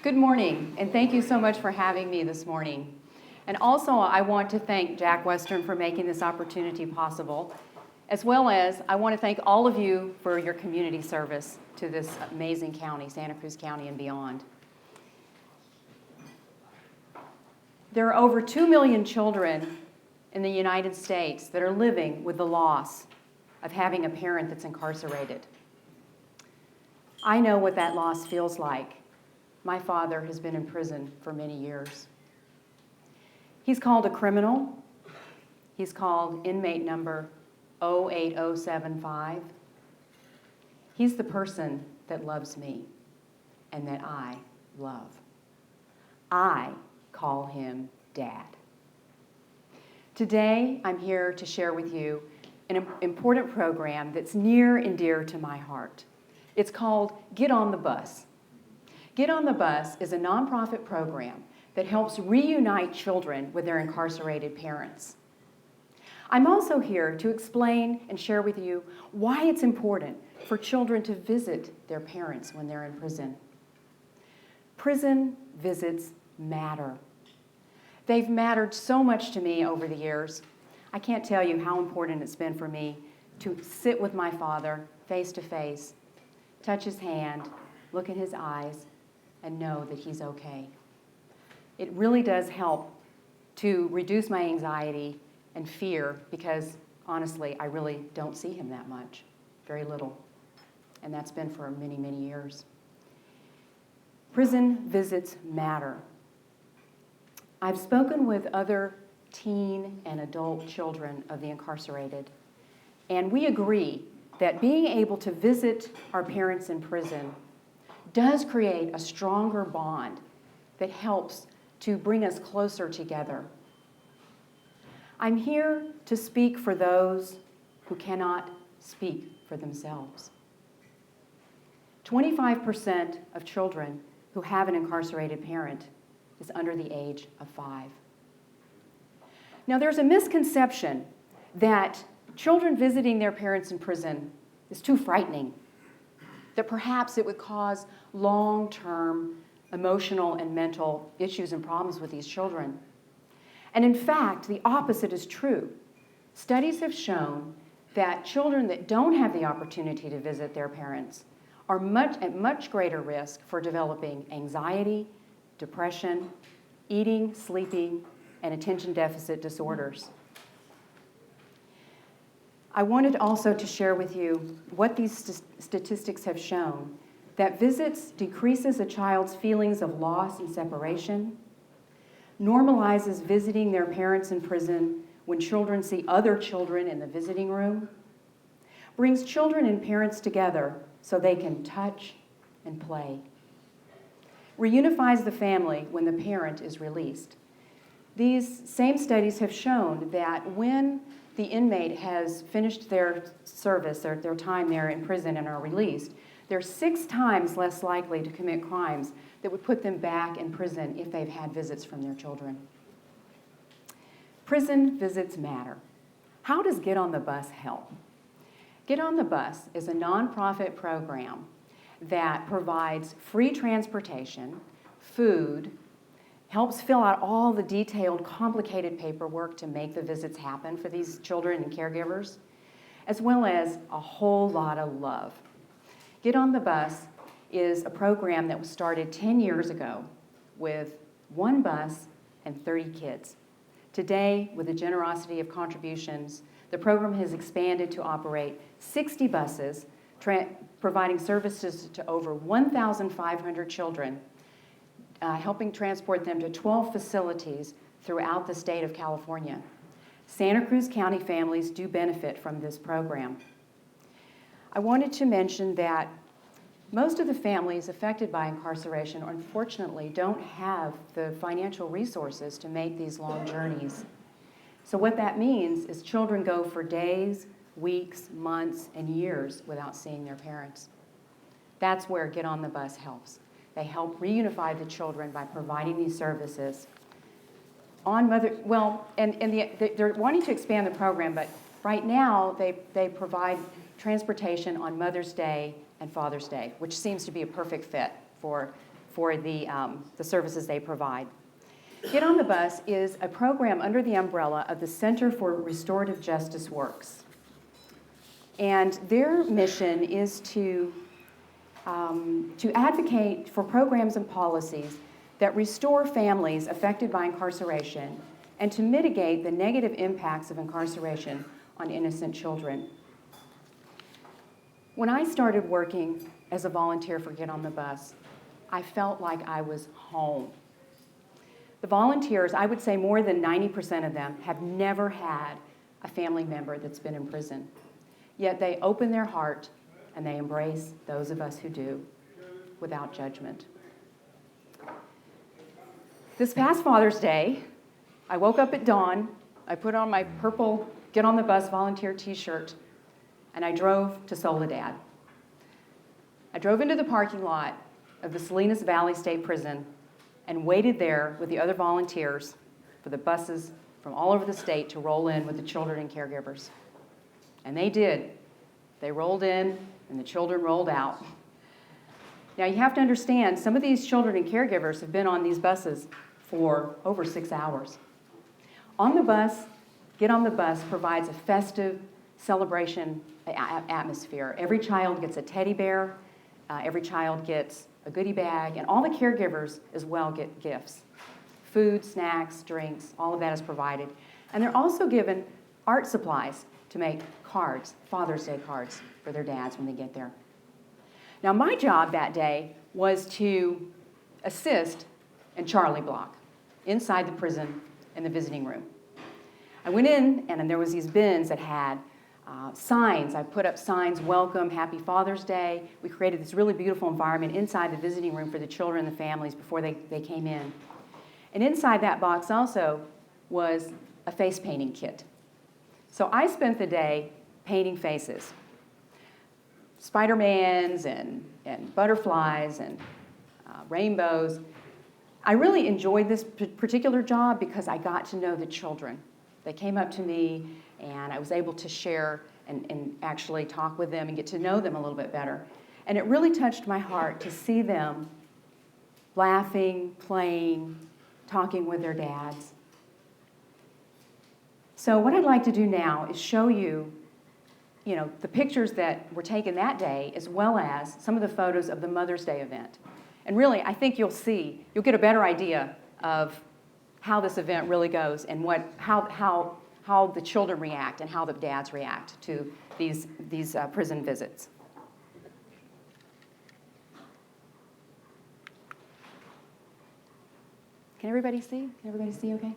Good morning, and thank you so much for having me this morning. And also, I want to thank Jack Western for making this opportunity possible, as well as I want to thank all of you for your community service to this amazing county, Santa Cruz County and beyond. There are over 2 million children in the United States that are living with the loss of having a parent that's incarcerated. I know what that loss feels like. My father has been in prison for many years. He's called a criminal. He's called inmate number 08075. He's the person that loves me and that I love. I call him Dad. Today, I'm here to share with you an important program that's near and dear to my heart. It's called Get on the Bus. Get on the Bus is a nonprofit program that helps reunite children with their incarcerated parents. I'm also here to explain and share with you why it's important for children to visit their parents when they're in prison. Prison visits matter. They've mattered so much to me over the years. I can't tell you how important it's been for me to sit with my father face to face, touch his hand, look in his eyes, and know that he's okay. It really does help to reduce my anxiety and fear because, honestly, I really don't see him that much, very little. And that's been for many, many years. Prison visits matter. I've spoken with other teen and adult children of the incarcerated, and we agree that being able to visit our parents in prison does create a stronger bond that helps to bring us closer together. I'm here to speak for those who cannot speak for themselves. 25% of children who have an incarcerated parent is under the age of 5. Now, there's a misconception that children visiting their parents in prison is too frightening, that perhaps it would cause long-term emotional and mental issues and problems with these children. And in fact, the opposite is true. Studies have shown that children that don't have the opportunity to visit their parents are at much greater risk for developing anxiety, depression, eating, sleeping, and attention deficit disorders. I wanted also to share with you what these statistics have shown, that visits decreases a child's feelings of loss and separation, normalizes visiting their parents in prison when children see other children in the visiting room, brings children and parents together so they can touch and play, reunifies the family when the parent is released. These same studies have shown that when the inmate has finished their service, their time there in prison and are released, they're 6 times less likely to commit crimes that would put them back in prison if they've had visits from their children. Prison visits matter. How does Get on the Bus help? Get on the Bus is a nonprofit program that provides free transportation, food, helps fill out all the detailed, complicated paperwork to make the visits happen for these children and caregivers, as well as a whole lot of love. Get on the Bus is a program that was started 10 years ago with 1 bus and 30 kids. Today, with the generosity of contributions, the program has expanded to operate 60 buses, providing services to over 1,500 children, helping transport them to 12 facilities throughout the state of California. Santa Cruz County families do benefit from this program. I wanted to mention that most of the families affected by incarceration, unfortunately, don't have the financial resources to make these long journeys. So what that means is children go for days, weeks, months, and years without seeing their parents. That's where Get on the Bus helps. They help reunify the children by providing these services. They're wanting to expand the program, but right now they provide transportation on Mother's Day and Father's Day, which seems to be a perfect fit for for the services they provide. Get on the Bus is a program under the umbrella of the Center for Restorative Justice Works. And their mission is to advocate for programs and policies that restore families affected by incarceration and to mitigate the negative impacts of incarceration on innocent children. When I started working as a volunteer for Get on the Bus, I felt like I was home. The volunteers, I would say more than 90% of them, have never had a family member that's been in prison. Yet they open their heart and they embrace those of us who do without judgment. This past Father's Day, I woke up at dawn, I put on my purple Get on the Bus volunteer t-shirt, and I drove to Soledad. I drove into the parking lot of the Salinas Valley State Prison and waited there with the other volunteers for the buses from all over the state to roll in with the children and caregivers. And they did. They rolled in and the children rolled out. Now you have to understand, some of these children and caregivers have been on these buses for over 6 hours. On the bus, Get on the Bus provides a festive celebration atmosphere. Every child gets a teddy bear, every child gets a goodie bag, and all the caregivers as well get gifts. Food, snacks, drinks, all of that is provided. And they're also given art supplies to make cards, Father's Day cards, for their dads when they get there. Now my job that day was to assist in Charlie Block, inside the prison in the visiting room. I went in and there was these bins that had signs. I put up signs, welcome, happy Father's Day. We created this really beautiful environment inside the visiting room for the children and the families before they came in. And inside that box also was a face painting kit. So I spent the day painting faces. Spider-Mans and butterflies and rainbows. I really enjoyed this particular job because I got to know the children. They came up to me and I was able to share and actually talk with them and get to know them a little bit better. And it really touched my heart to see them laughing, playing, talking with their dads. So what I'd like to do now is show you, the pictures that were taken that day, as well as some of the photos of the Mother's Day event. And really, I think you'll get a better idea of how this event really goes and how the children react and how the dads react to these prison visits. Can everybody see? Can everybody see okay?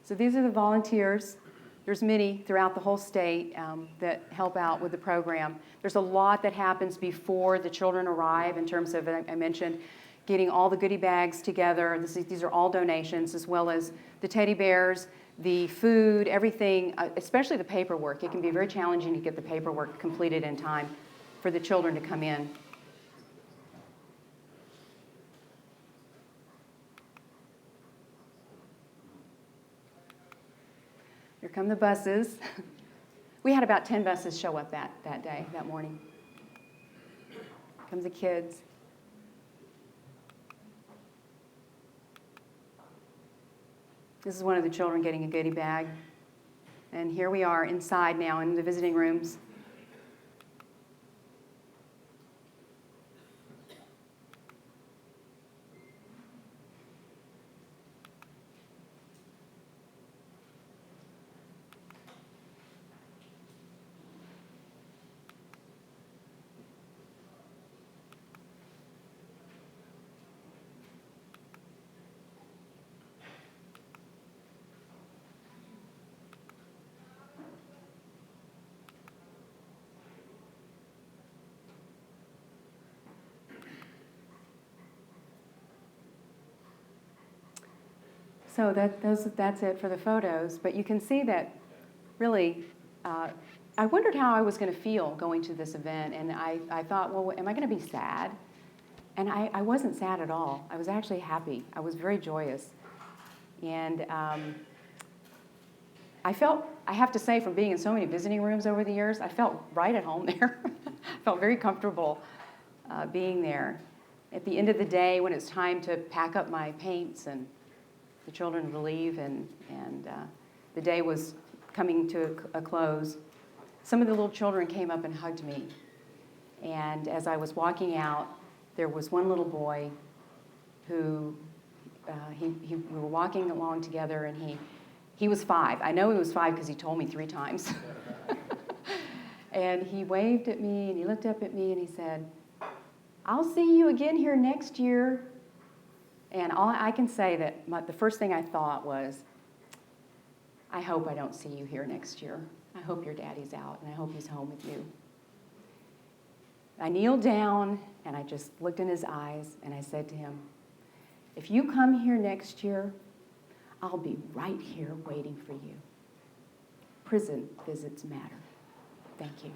So these are the volunteers. There's many throughout the whole state that help out with the program. There's a lot that happens before the children arrive in terms of, I mentioned, getting all the goodie bags together. These are all donations, as well as the teddy bears, the food, everything, especially the paperwork. It can be very challenging to get the paperwork completed in time for the children to come in. Here come the buses. We had about 10 buses show up that morning. Here comes the kids. This is one of the children getting a goodie bag. And here we are inside now in the visiting rooms. So that's it for the photos. But you can see that really, I wondered how I was going to feel going to this event. And I thought, well, am I going to be sad? And I wasn't sad at all. I was actually happy. I was very joyous. And I have to say, from being in so many visiting rooms over the years, I felt right at home there. I felt very comfortable being there. at the end of the day, when it's time to pack up my paints and the children to leave, and the day was coming to a close, some of the little children came up and hugged me. And as I was walking out, there was one little boy who, we were walking along together, and he was 5. I know he was 5 because he told me 3 times. And he waved at me, and he looked up at me, and he said, "I'll see you again here next year." And all I can say that the first thing I thought was, I hope I don't see you here next year. I hope your daddy's out, and I hope he's home with you. I kneeled down, and I just looked in his eyes, and I said to him, "If you come here next year, I'll be right here waiting for you. Prison visits matter." Thank you.